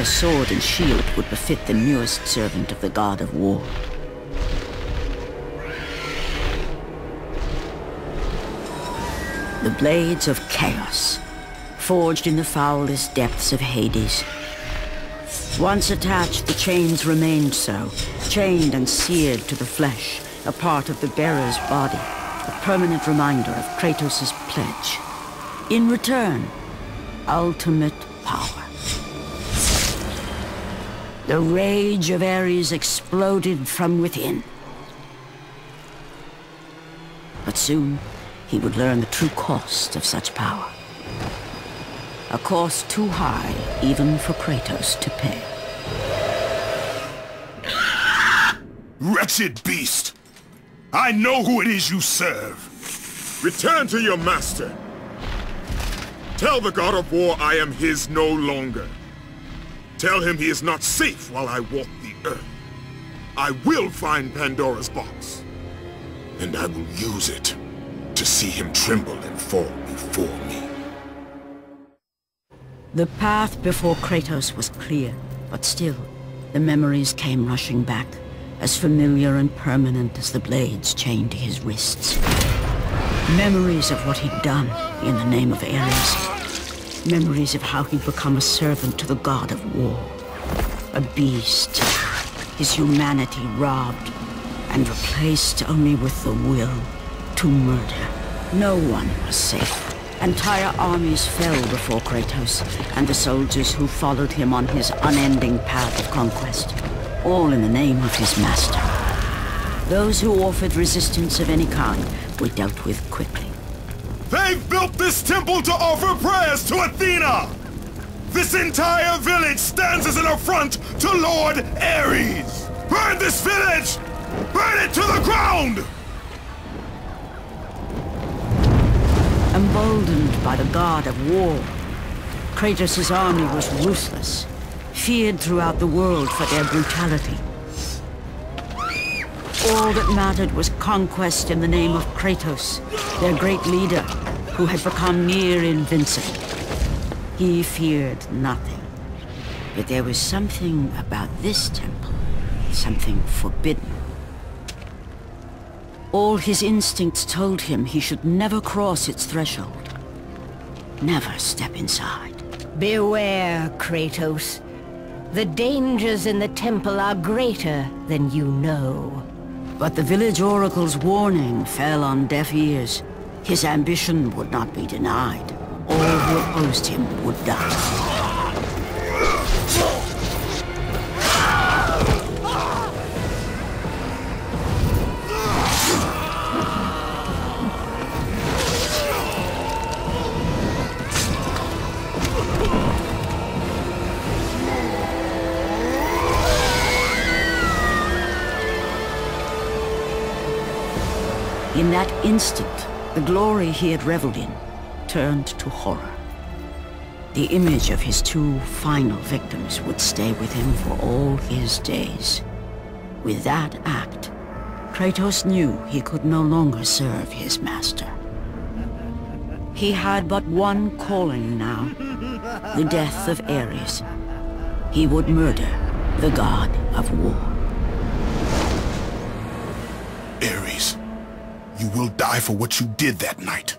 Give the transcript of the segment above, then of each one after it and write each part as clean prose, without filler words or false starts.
a sword and shield would befit the newest servant of the god of war. The blades of chaos, forged in the foulest depths of Hades. Once attached, the chains remained so, chained and seared to the flesh, a part of the bearer's body, a permanent reminder of Kratos' pledge. In return, ultimate power. The rage of Ares exploded from within. But soon, he would learn the true cost of such power. A cost too high even for Kratos to pay. Wretched beast! I know who it is you serve! Return to your master! Tell the god of war I am his no longer. Tell him he is not safe while I walk the earth. I will find Pandora's box. And I will use it to see him tremble and fall before me. The path before Kratos was clear, but still, the memories came rushing back, as familiar and permanent as the blades chained to his wrists. Memories of what he'd done in the name of Ares. Memories of how he'd become a servant to the god of war. A beast, his humanity robbed, and replaced only with the will to murder. No one was safe. Entire armies fell before Kratos, and the soldiers who followed him on his unending path of conquest, all in the name of his master. Those who offered resistance of any kind were dealt with quickly. They've built this temple to offer prayers to Athena! This entire village stands as an affront to Lord Ares! Burn this village! Burn it to the ground! Emboldened by the god of war, Kratos' army was ruthless, feared throughout the world for their brutality. All that mattered was conquest in the name of Kratos, their great leader, who had become near invincible. He feared nothing. But there was something about this temple, something forbidden. All his instincts told him he should never cross its threshold. Never step inside. Beware, Kratos. The dangers in the temple are greater than you know. But the village oracle's warning fell on deaf ears. His ambition would not be denied. All who opposed him would die. In that instant, the glory he had reveled in turned to horror. The image of his two final victims would stay with him for all his days. With that act, Kratos knew he could no longer serve his master. He had but one calling now, the death of Ares. He would murder the god of war. Ares, you will die for what you did that night.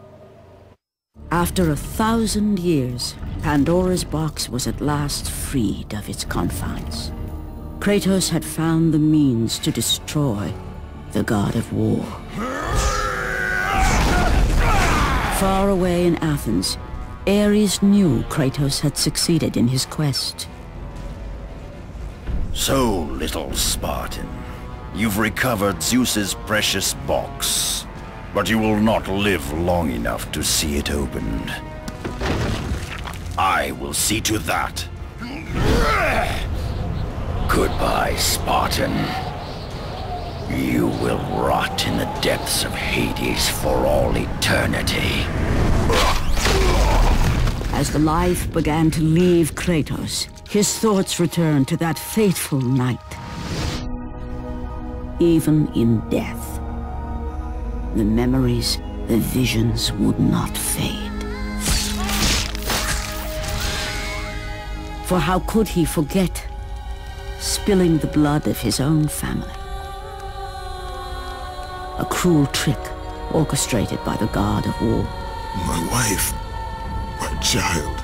After 1,000 years, Pandora's box was at last freed of its confines. Kratos had found the means to destroy the god of war. Far away in Athens, Ares knew Kratos had succeeded in his quest. So, little Spartan, you've recovered Zeus's precious box, but you will not live long enough to see it opened. I will see to that. Goodbye, Spartan. You will rot in the depths of Hades for all eternity. As the life began to leave Kratos, his thoughts returned to that fateful night. Even in death, the memories, the visions would not fade. For how could he forget spilling the blood of his own family? A cruel trick orchestrated by the God of War. My wife, my child,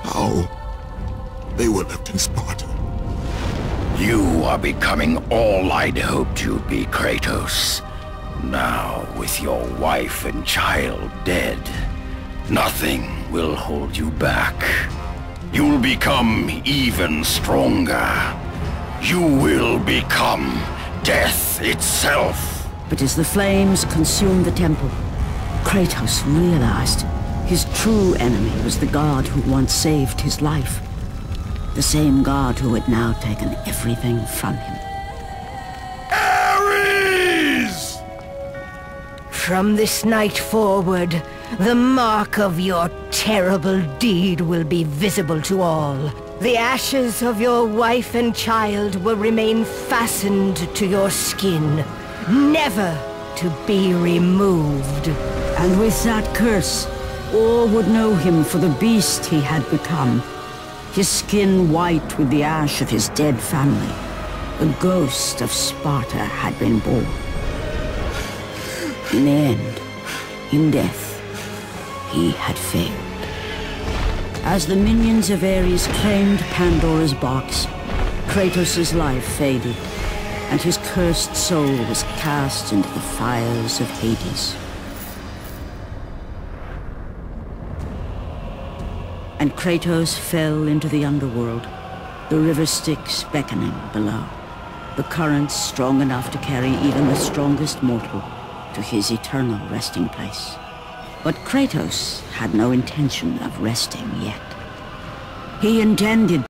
how? They were left in Sparta. You are becoming all I'd hoped you'd be, Kratos. Now, with your wife and child dead, nothing will hold you back. You'll become even stronger. You will become death itself. But as the flames consumed the temple, Kratos realized his true enemy was the god who once saved his life. The same god who had now taken everything from him. Ares! From this night forward, the mark of your terrible deed will be visible to all. The ashes of your wife and child will remain fastened to your skin, never to be removed. And with that curse, all would know him for the beast he had become. His skin white with the ash of his dead family. The ghost of Sparta had been born. In the end, in death, he had failed. As the minions of Ares claimed Pandora's box, Kratos' life faded, and his cursed soul was cast into the fires of Hades. And Kratos fell into the underworld, the river Styx beckoning below, the currents strong enough to carry even the strongest mortal to his eternal resting place. But Kratos had no intention of resting yet. He intended